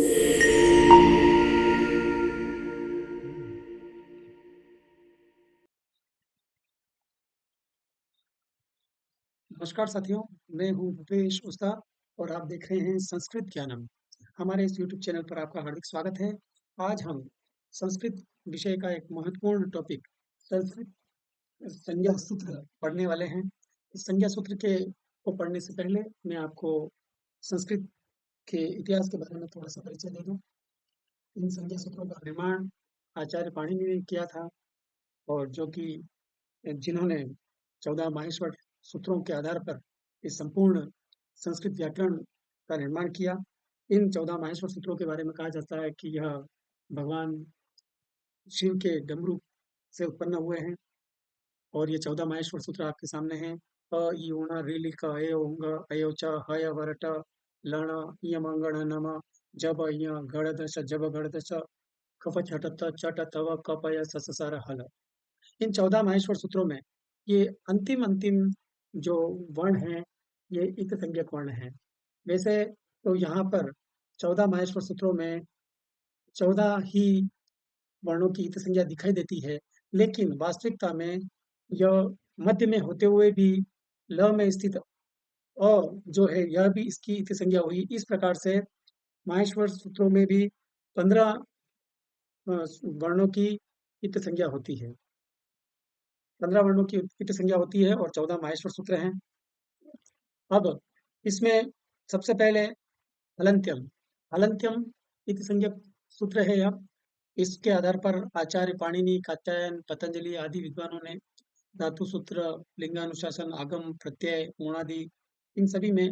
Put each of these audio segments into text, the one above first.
नमस्कार साथियों, मैं हूँ भूपेश उस्ता और आप देख रहे हैं संस्कृत ज्ञानम। हमारे इस यूट्यूब चैनल पर आपका हार्दिक स्वागत है। आज हम संस्कृत विषय का एक महत्वपूर्ण टॉपिक संस्कृत संज्ञा सूत्र पढ़ने वाले हैं। इस संज्ञा सूत्र के को पढ़ने से पहले मैं आपको संस्कृत के इतिहास के बारे में थोड़ा-सा परिचय दे दूँ। इन संज्ञा सूत्रों का निर्माण आचार्य पाणिनि ने किया था और जो कि जिन्होंने 14 माहेश्वर सूत्रों के आधार पर इस संपूर्ण संस्कृत व्याकरण का निर्माण किया। इन 14 माहेश्वर सूत्रों के बारे में कहा जाता है कि यह भगवान शिव के डमरू से उत्पन्न हुए हैं और ये 14 माहेश्वर सूत्र आपके सामने हैं। इ, ऊण, ऋ, क, ए, ओंग, अयो, च, हय, वरट, लण, इयम, अंगण, नम, जब, इय, गड़, दश, जब, गड़, दश, कफ, छट, त, चट, तव, कप, य, स, स, र, हल। इन 14 माहेश्वर सूत्रों में ये अंतिम जो वर्ण हैं, ये इत संज्ञक वर्ण हैं। वैसे तो यहाँ पर 14 माहेश्वर सूत्रों में 14 ही वर्णों की इत संज्ञा दिखाई देती है, लेकिन वास्तविकता में यह मध्य में होते हुए भी ल में स्थित अ जो है, यह भी इसकी इत संज्ञा हुई। इस प्रकार से माहेश्वर सूत्रों में भी 15 वर्णों की इत संज्ञा होती है। 15 वर्णों की इत संज्ञा होती है और 14 माहेश्वर सूत्र हैं। अब इसमें सबसे पहले हलन्त्यम। हलन्त्यम इत संज्ञक सूत्र है यह। इसके आधार पर आचार्य पाणिनि, कात्यायन, पतंजलि आदि विद्वानों ने धातु सूत्र, लिंगानुशासन, आगम, प्रत्यय, ऊणादि इन सभी में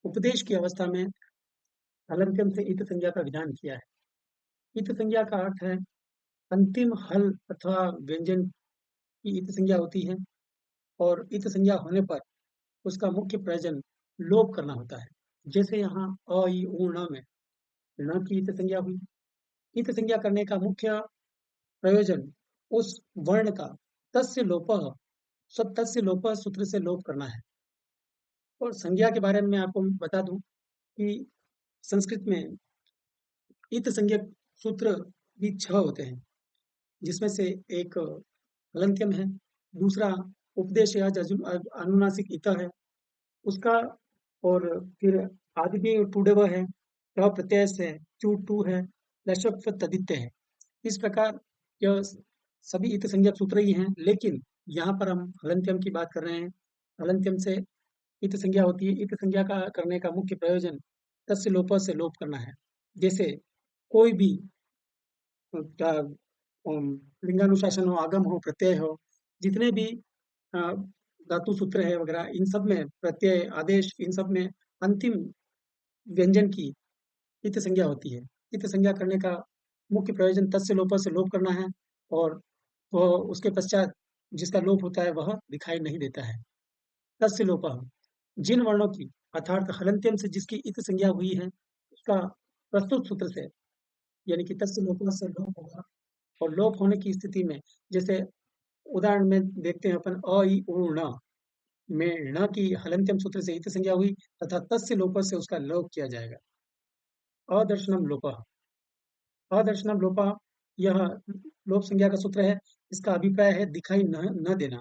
उपदेश की अवस्था में हलन्त्यम से इत संज्ञा का विधान किया है। इत संज्ञा का अर्थ है अंतिम हल अथवा व्यंजन की इत संज्ञा होती है और इत संज्ञा होने पर उसका मुख्य प्रयोजन लोप करना होता है। जैसे यहाँ अ, इ, ऊ, ण में ण की इत संज्ञा हुई। इत संज्ञा करने का मुख्य प्रयोजन उस वर्ण का तस्य लोपः तस्य लोपः सूत्र से लोप करना है। और संज्ञा के बारे में मैं आपको बता दूं कि संस्कृत में इत संज्ञक सूत्र भी 6 होते हैं, जिसमें से एक हलन्त्यम है, दूसरा उपदेश या अनुनासिक इत है उसका, और फिर आदिव्य टूडेव है, ट प्रत्यय से चू टू है, लशप तदित्य है। इस प्रकार यह सभी इत संज्ञक सूत्र ही हैं, लेकिन यहाँ पर हम हलन्त्यम की बात कर रहे हैं। हलन्त्यम से इत संज्ञा होती है। इत संज्ञा का करने का मुख्य प्रयोजन तस्य लोप से लोप करना है। जैसे कोई भी लिंगानुशासन हो, आगम हो, प्रत्यय हो, जितने भी अ, धातु सूत्र है वगैरह, इन सब में प्रत्यय, आदेश, इन सब में अंतिम व्यंजन की इत संज्ञा होती है। इत संज्ञा करने का मुख्य प्रयोजन तस्य लोप से लोप करना है और वह उसके पश्चात जिसका लोप होता है वह दिखाई नहीं देता है। तस्य लोपः जिन वर्णों की अर्थात हलन्त्यम से जिसकी इत संज्ञा हुई है, उसका प्रस्तुत सूत्र से यानी कि तस्य लोपः से लोप होगा। और लोप होने की स्थिति में, जैसे उदाहरण में देखते हैं अपन अ, इ, ऊ, ण में ण की हलन्त्यम सूत्र से इत संज्ञा हुई तथा तस्य लोप से उसका लोप किया जाएगा। अदर्शनम लोपः। अदर्शनम लोपः यह लोप संज्ञा का सूत्र है। इसका अभिप्राय है दिखाई न देना।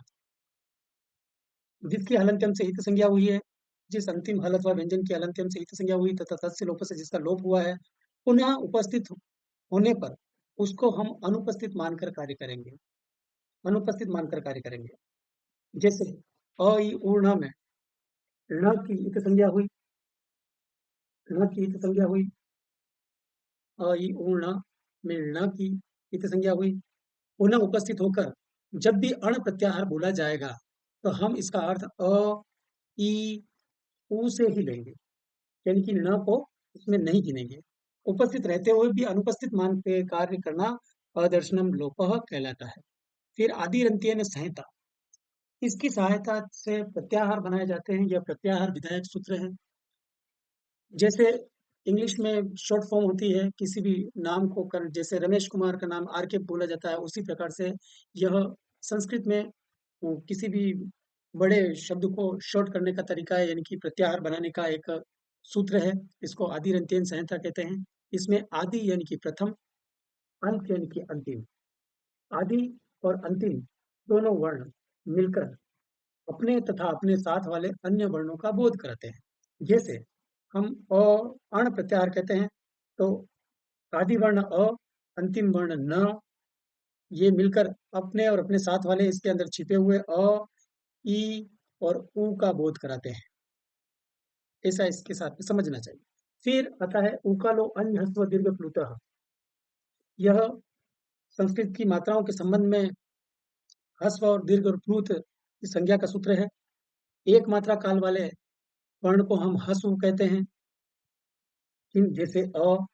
जिसकी हलन्त्यम से इत संज्ञा हुई है, जिस अंतिम हल अथवा व्यंजन की हलन्त्यम से इत संज्ञा हुई तथा तस्य लोप से जिसका लोप हुआ है, पुनः उपस्थित होने पर उसको हम अनुपस्थित मानकर कार्य करेंगे। अनुपस्थित मानकर कार्य करेंगे। जैसे अ, इ, ऊ, ण में ण की इत संज्ञा हुई, ण की इत संज्ञा हुई, अ, इ, ऊ, ण में ण की इत संज्ञा हुई। पुनः उपस्थित होकर जब भी अण प्रत्याहार बोला जाएगा, तो हम इसका अर्थ अ, इ, ऊ से ही लेंगे, यानी कि न को उसमें नहीं गिनेंगे। उपस्थित रहते हुए भी अनुपस्थित मान के कार्य करना अदर्शनम लोपः कहलाता है। फिर आदिरंत्येन संहिता, इसकी सहायता से प्रत्याहार बनाए जाते हैं। यह प्रत्याहार विधायक सूत्र है। जैसे इंग्लिश में शॉर्ट फॉर्म होती है किसी भी नाम को कर, जैसे रमेश कुमार का नाम आर के बोला जाता है, उसी प्रकार से यह संस्कृत में किसी भी बड़े शब्द को शॉर्ट करने का तरीका है, यानी कि प्रत्याहार बनाने का एक सूत्र है। इसको आदिरंत्येन संहिता कहते हैं। इसमें आदि यानी कि प्रथम, अंत यानी कि अंतिम। आदि और अंतिम दोनों वर्ण मिलकर अपने तथा अपने साथ वाले अन्य वर्णों का बोध कराते हैं। जैसे हम अ अण प्रत्याहार कहते हैं, तो आदि वर्ण अ, अंतिम वर्ण न, ये मिलकर अपने और अपने साथ वाले इसके अंदर छिपे हुए अ, ई और उ का बोध कराते हैं। ऐसा इसके साथ में समझना चाहिए। फिर आता है ऊकालो अन्य ह्रस्व दीर्घ प्लुतः। यह संस्कृत की मात्राओं के संबंध में ह्रस्व और दीर्घ और प्लुत की संज्ञा का सूत्र है। एक मात्रा काल वाले वर्ण को हम ह्रस्व कहते हैं, जैसे अ।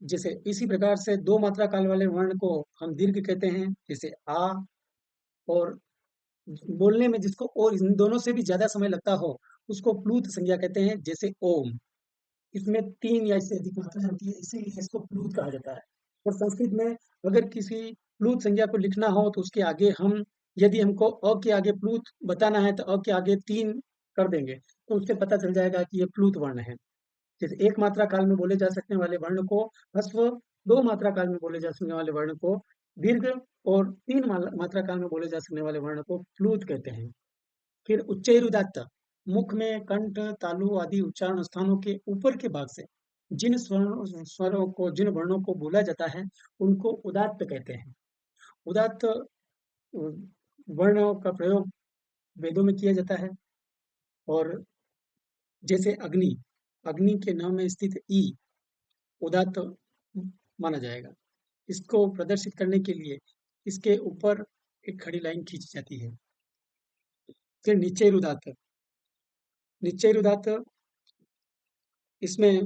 जैसे इसी प्रकार से दो मात्रा काल वाले वर्ण को हम दीर्घ कहते हैं, जैसे आ। और बोलने में जिसको और इन दोनों से भी ज्यादा समय लगता हो, उसको प्लूत संज्ञा कहते हैं, जैसे ओम। इसमें 3 या इससे अधिक मात्राएँ होती है, इसीलिए इसको प्लूत कहा जाता है। और संस्कृत में अगर किसी प्लूत संज्ञा को लिखना हो तो उसके आगे हम, यदि हमको अ के आगे प्लूत बताना है तो अ के आगे 3 कर देंगे, तो उससे पता चल जाएगा कि ये प्लूत वर्ण है। जैसे एक मात्रा काल में बोले जा सकने वाले वर्ण को ह्रस्व, 2 मात्रा काल में बोले जा सकने वाले वर्ण को दीर्घ और 3 मात्रा काल में बोले जा सकने वाले वर्ण को प्लूत कहते हैं। फिर उच्चैरुदात्त, मुख में कंठ, तालु आदि उच्चारण स्थानों के ऊपर के भाग से जिन स्वरों को, जिन वर्णों को बोला जाता है, उनको उदात्त कहते हैं। उदात्त वर्णों का प्रयोग वेदों में किया जाता है। और जैसे अग्नि, अग्नि के नाम में स्थित ई उदात्त माना जाएगा। इसको प्रदर्शित करने के लिए इसके ऊपर एक खड़ी लाइन खींची जाती है। फिर निश्चयरुदात्त, निश्चयरुदात्त इसमें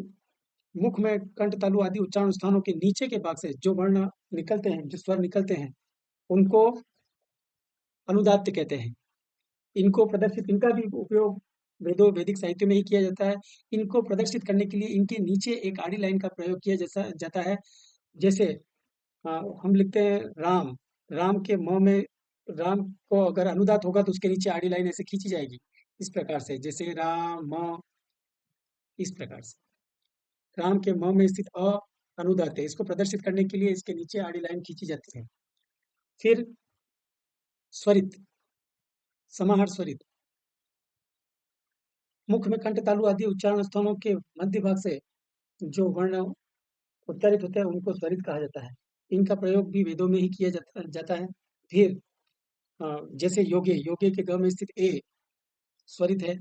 मुख में कंठ, तालु आदि उच्चारण स्थानों के नीचे के भाग से जो वर्ण निकलते हैं, जो स्वर निकलते हैं, उनको अनुदात्त कहते हैं। इनको प्रदर्शित, इनका भी उपयोग वैदिक साहित्य में ही किया जाता है। इनको प्रदर्शित करने के लिए इनके नीचे एक आड़ी लाइन का प्रयोग किया जाता है। जैसे अ, हम लिखते हैं राम, राम के म में, राम को अगर अनुदात होगा तो उसके नीचे आड़ी लाइन ऐसे खींची जाएगी, इस प्रकार से, जैसे राम म, इस प्रकार से। राम के म में स्थित अ अनुदात है, इसको प्रदर्शित करने के लिए इसके नीचे आड़ी लाइन खींची जाती है। फिर स्वरित, समाहार स्वरित, मुख में कंठ, तालु आदि उच्चारण स्थानों के मध्य भाग से जो वर्ण उच्चारित होते हैं, उनको स्वरित कहा जाता है। इनका प्रयोग भी वेदों में ही किया जाता है। फिर जैसे योगे, योगे के ग में स्थित ए स्वरित है,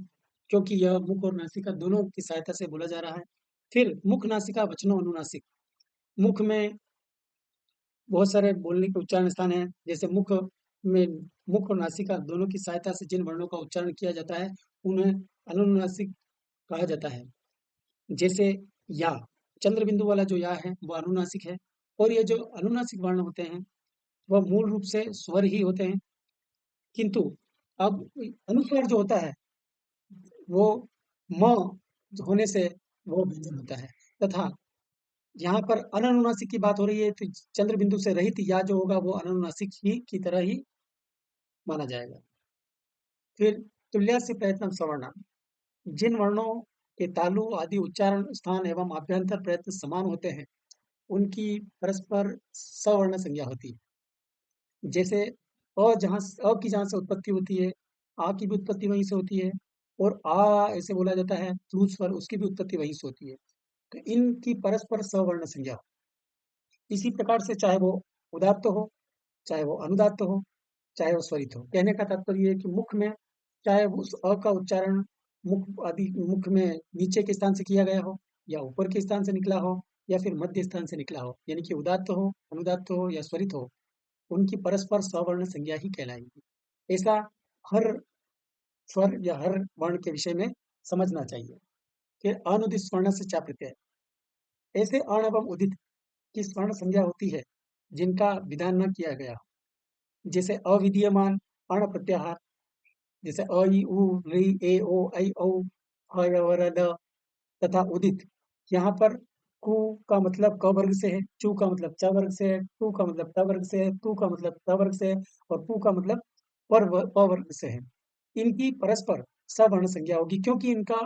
क्योंकि यह मुख और नासिका दोनों की सहायता से बोला जा रहा है। फिर मुख, नासिका, वचनों, अनुनासिक, मुख में बहुत सारे बोलने के उच्चारण स्थान हैं। जैसे में मुख और नासिका दोनों की सहायता से जिन वर्णों का उच्चारण किया जाता है, उन्हें अनुनासिक कहा जाता है। जैसे या, चंद्र बिंदु वाला जो या है वो अनुनासिक है। और ये जो अनुनासिक वर्ण होते हैं, वह मूल रूप से स्वर ही होते हैं, किंतु अब अनुस्वार जो होता है वो म होने से वो व्यंजन होता है। तथा यहाँ पर अननुनासिक की बात हो रही है, तो चंद्र बिंदु से रहित या जो होगा वो अननुनासिक ही की तरह ही माना जाएगा। फिर तुल्यस्य प्रयत्न सवर्णा, जिन वर्णों के तालु आदि उच्चारण स्थान एवं आभ्यंतर प्रयत्न समान होते हैं, उनकी परस्पर सवर्ण संज्ञा होती है। जैसे अ की जहाँ से उत्पत्ति होती है, आ की भी उत्पत्ति वहीं से होती है। और आ ऐसे बोला जाता है, प्लूत स्वर, उसकी भी उत्पत्ति वहीं से होती है। तो इनकी परस्पर सवर्ण संज्ञा। इसी प्रकार से चाहे वो उदात्त हो, चाहे वो अनुदात्त हो, चाहे वो स्वरित हो। कहने का तात्पर्य है कि मुख में चाहे उस अ का उच्चारण मुख आदि, मुख में नीचे के स्थान से किया गया हो, या ऊपर के स्थान से निकला हो, या फिर मध्य स्थान से निकला हो, यानी कि उदात्त हो, अनुदात्त हो या स्वरित हो, उनकी परस्पर सवर्ण संज्ञा ही कहलाएगी। ऐसा हर स्वर या हर वर्ण के विषय में समझना चाहिए। फिर अनुदित स्वर्ण से चा प्रत्यय, ऐसे अण एवं उदित की स्वर्ण संज्ञा होती है जिनका विधान न किया गया हो। जैसे अविधीयमान अण प्रत्याहार, जैसे अ, ई, उ, ऋ, ए, ओ, ऐ, औ, ह, य, व, र, द। तथा उदित, यहाँ पर कु का मतलब क वर्ग से है, चू का मतलब च वर्ग से है, टू का मतलब त वर्ग से है, तू का मतलब त वर्ग से है, और पू का मतलब प वर्ग से है। इनकी परस्पर सवर्ण संज्ञा होगी, क्योंकि इनका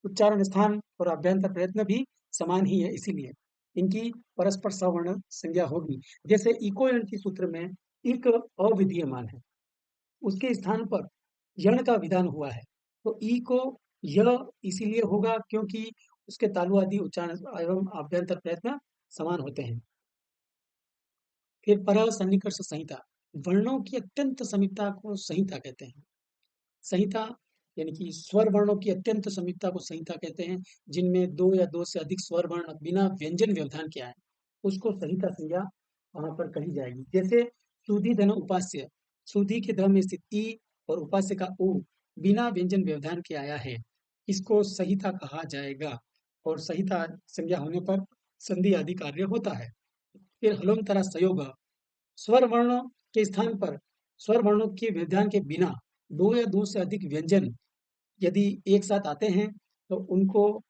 उच्चारण स्थान और अभ्यंतर प्रयत्न भी समान ही है, इसीलिए इनकी परस्पर सवर्ण संज्ञा होगी। जैसे इको यण की सूत्र में इक अविधीयमान है, उसके स्थान पर यण का विधान हुआ है, तो ई को य इसीलिए होगा क्योंकि उसके तालु आदि उच्चारण एवं अभ्यंतर प्रयत्न समान होते हैं। फिर पर सन्निकर्ष संहिता, वर्णों की अत्यंत समीपता को संहिता कहते हैं। संहिता यानी कि स्वर वर्णों की अत्यंत समीपता को संहिता कहते हैं, जिनमें 2 या 2 से अधिक स्वर वर्ण बिना व्यंजन व्यवधान के आए, उसको संहिता संज्ञा वहाँ पर कही जाएगी। जैसे सुधि धन उपास्य, सुधि के ध में स्थित ई और उपास्य का उ बिना व्यंजन व्यवधान के आया है, इसको संहिता कहा जाएगा और संहिता संज्ञा होने पर संधि आदि कार्य होता है। फिर हलोंतरा संयोग, स्वर वर्णों के स्थान पर स्वर वर्णों के व्यवधान के बिना 2 या 2 से अधिक व्यंजन यदि एक साथ आते हैं, तो उनको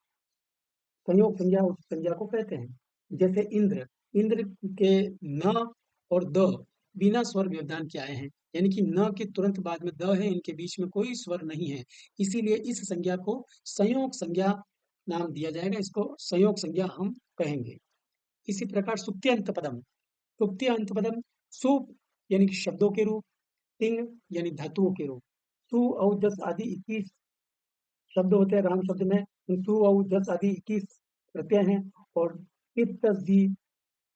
संयोग संज्ञा उस संज्ञा को कहते हैं। जैसे इंद्र, इंद्र के न और द बिना स्वर व्यवधान के आए हैं, यानी कि न के तुरंत बाद में द है, इनके बीच में कोई स्वर नहीं है, इसीलिए इस संज्ञा को संयोग संज्ञा नाम दिया जाएगा, इसको संयोग संज्ञा हम कहेंगे। इसी प्रकार सुप्त्यंत पदम, सुप्त्यंत पदम सु यानी कि शब्दों के रूप, तिंग यानी धातुओं के रूप, सु और जस आदि 21 शब्द होते हैं राम शब्द में, सु और जस आदि 21 प्रत्यय हैं, और इत तस दी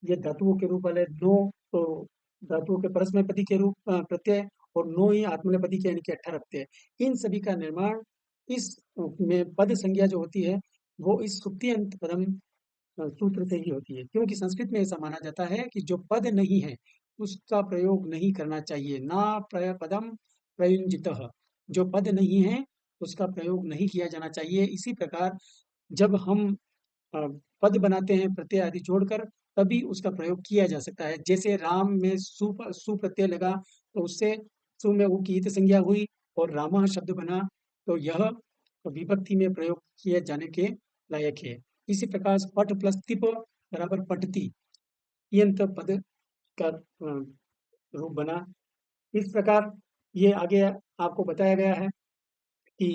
ये धातुओं के रूप वाले नो, तो धातुओं के परस्मैपदी के रूप प्रत्यय, और नो ही आत्मनेपदी के यानी कि 18 प्रत्यय। इन सभी का निर्माण इस में पद संज्ञा जो होती है वो इस सुप्ति अंत पदम सूत्र से ही होती है, क्योंकि संस्कृत में ऐसा माना जाता है कि जो पद नहीं है उसका प्रयोग नहीं करना चाहिए, ना पदम प्रयुंजित, जो पद नहीं है उसका प्रयोग नहीं किया जाना चाहिए। इसी प्रकार जब हम अ, पद बनाते हैं प्रत्यय आदि जोड़कर, तभी उसका प्रयोग किया जा सकता है। जैसे राम में सु प्रत्यय लगा, तो उससे सु में उ की ईत संज्ञा हुई और रामः शब्द बना, तो यह विभक्ति में प्रयोग किए जाने के लायक है। इसी प्रकार पट प्लस तिप बराबर पटती, यंत पद का रूप बना। इस प्रकार ये आगे आपको बताया गया है कि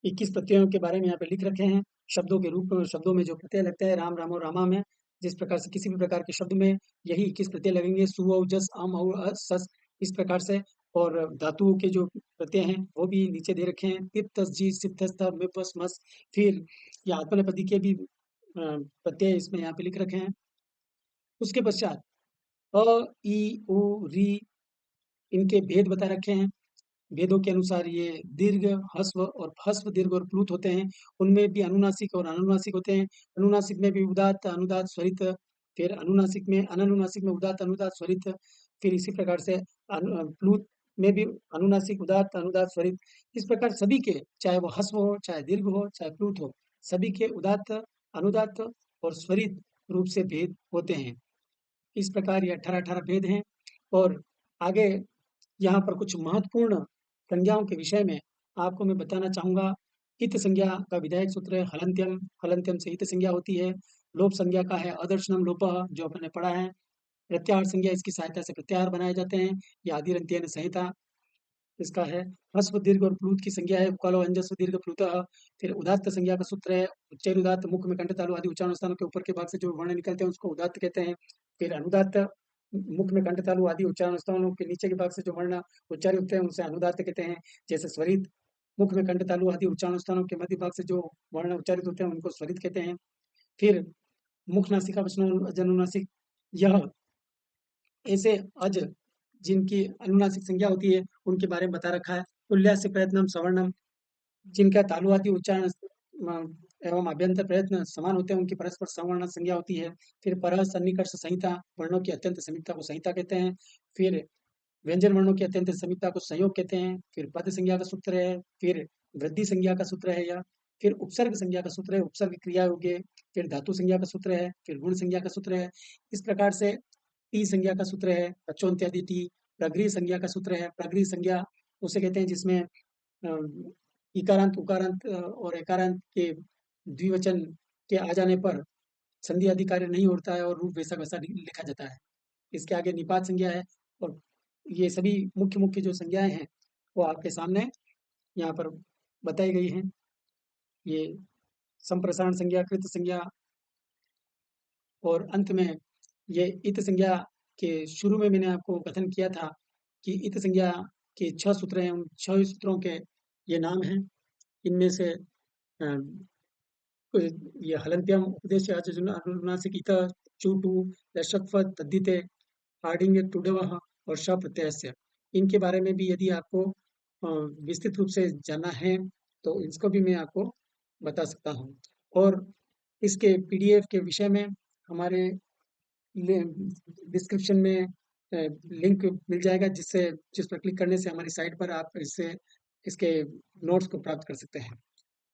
21 प्रत्ययों के बारे में यहाँ पे लिख रखे हैं। शब्दों के रूप में, शब्दों में जो प्रत्यय लगते हैं राम, रामो, रामा में, जिस प्रकार से किसी भी प्रकार के शब्द में यही 21 प्रत्यय लगेंगे, सु औ जस अम औ सस, इस प्रकार से। और धातुओं के जो प्रत्यय हैं वो भी नीचे दे रखे हैं, तिप तस जी सिप तस तब में पस मस। फिर ये आत्मनेपदी के भी प्रत्यय इसमें यहाँ पे लिख रखे हैं। उसके पश्चात अ, ई, उ, री, इनके भेद बता रखे हैं। वेदों के अनुसार ये दीर्घ, ह्रस्व और ह्रस्व, दीर्घ और प्लुत होते हैं। उनमें भी अनुनासिक और अनुनासिक होते हैं। अनुनासिक में भी उदात्त, अनुदात्त, स्वरित, फिर अनुनासिक में अननुनासिक में उदात्त, अनुदात्त, स्वरित, फिर इसी प्रकार से प्लुत में भी अनुनासिक, उदात्त, अनुदात्त, स्वरित। इस प्रकार सभी के, चाहे वो ह्रस्व हो, चाहे दीर्घ हो, चाहे प्लुत हो, सभी के उदात्त, अनुदात्त और स्वरित रूप से भेद होते हैं। इस प्रकार ये 18-18 भेद हैं। और आगे यहाँ पर कुछ महत्वपूर्ण संज्ञाओं के विषय में आपको मैं बताना चाहूँगा। इत संज्ञा का विधायक सूत्र है हलन्त्यम, हलन्त्यम से इत संज्ञा होती है। लोप संज्ञा का है अदर्शनम लोपः, जो आपने पढ़ा है। प्रत्याहार संज्ञा, इसकी सहायता से प्रत्याहार बनाए जाते हैं, या आदिरन्त्येन संहिता इसका है। ह्रस्व, दीर्घ और प्लुत की संज्ञा है उकालो अंजस्व दीर्घ प्लुतः। फिर उदात्त संज्ञा का सूत्र है उच्चैर उदात्त, मुख में कंठ तालु आदि उच्चारण स्थानों के ऊपर के भाग से जो वर्ण निकलते हैं उसको उदात्त कहते हैं। फिर अनुदात्त, मुख में कंठ तालु आदि उच्चारण स्थानों के नीचे के भाग से जो वर्ण उच्चारित होते हैं उनसे अनुदात्त कहते हैं। जैसे स्वरित, मुख में कंठ तालु आदि उच्चारण स्थानों के मध्य भाग से जो वर्ण उच्चारित होते हैं उनको स्वरित कहते हैं। फिर मुख नासिका वचन जनुनासिक, यह ऐसे अज जिनकी अनुनासिक संज्ञा होती है उनके बारे में बता रखा है। तुल्यास्य प्रयत्नम सवर्णम, जिनका तालु आदि उच्चारण एवं अभ्यंतर प्रयत्न समान होते हैं उनकी परस्पर सवर्ण संज्ञा होती है। फिर परः सन्निकर्ष संहिता, वर्णों की अत्यंत समीपता को संहिता कहते हैं। फिर व्यंजन वर्णों की अत्यंत समीपता को संयोग कहते हैं। फिर पद संज्ञा का सूत्र है। फिर वृद्धि संज्ञा का सूत्र है, या फिर उपसर्ग संज्ञा का सूत्र है, उपसर्ग क्रिया योग्य। फिर धातु संज्ञा का सूत्र है। फिर गुण संज्ञा का सूत्र है। इस प्रकार से टी संज्ञा का सूत्र है पच्चोन्त्यादि टी। प्रगृह संज्ञा का सूत्र है, प्रगृह संज्ञा उसे कहते हैं जिसमें इकारांत, उकारांत और एकारांत के द्विवचन के आ जाने पर संधि आदि कार्य नहीं होता है और रूप वैसा वैसा लिखा जाता है। इसके आगे निपात संज्ञा है। और ये सभी मुख्य मुख्य जो संज्ञाएं हैं वो आपके सामने यहाँ पर बताई गई हैं। ये संप्रसारण संज्ञा, कृत संज्ञा और अंत में ये इत संज्ञा के शुरू में मैंने आपको कथन किया था कि इत संज्ञा के 6 सूत्र हैं, उन 6 सूत्रों के ये नाम हैं। इनमें से ये हलन्त्यम, उपदेश्य, अनुनासिक, इत, चूटू, लशक्व, तद्धिते, हार्डिंग, टुडवः और श प्रत्ययस्य। इनके बारे में भी यदि आपको विस्तृत रूप से जानना है तो इसको भी मैं आपको बता सकता हूँ। और इसके पीडीएफ के विषय में हमारे डिस्क्रिप्शन में लिंक मिल जाएगा, जिस पर क्लिक करने से हमारी साइट पर आप इसके नोट्स को प्राप्त कर सकते हैं।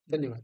धन्यवाद।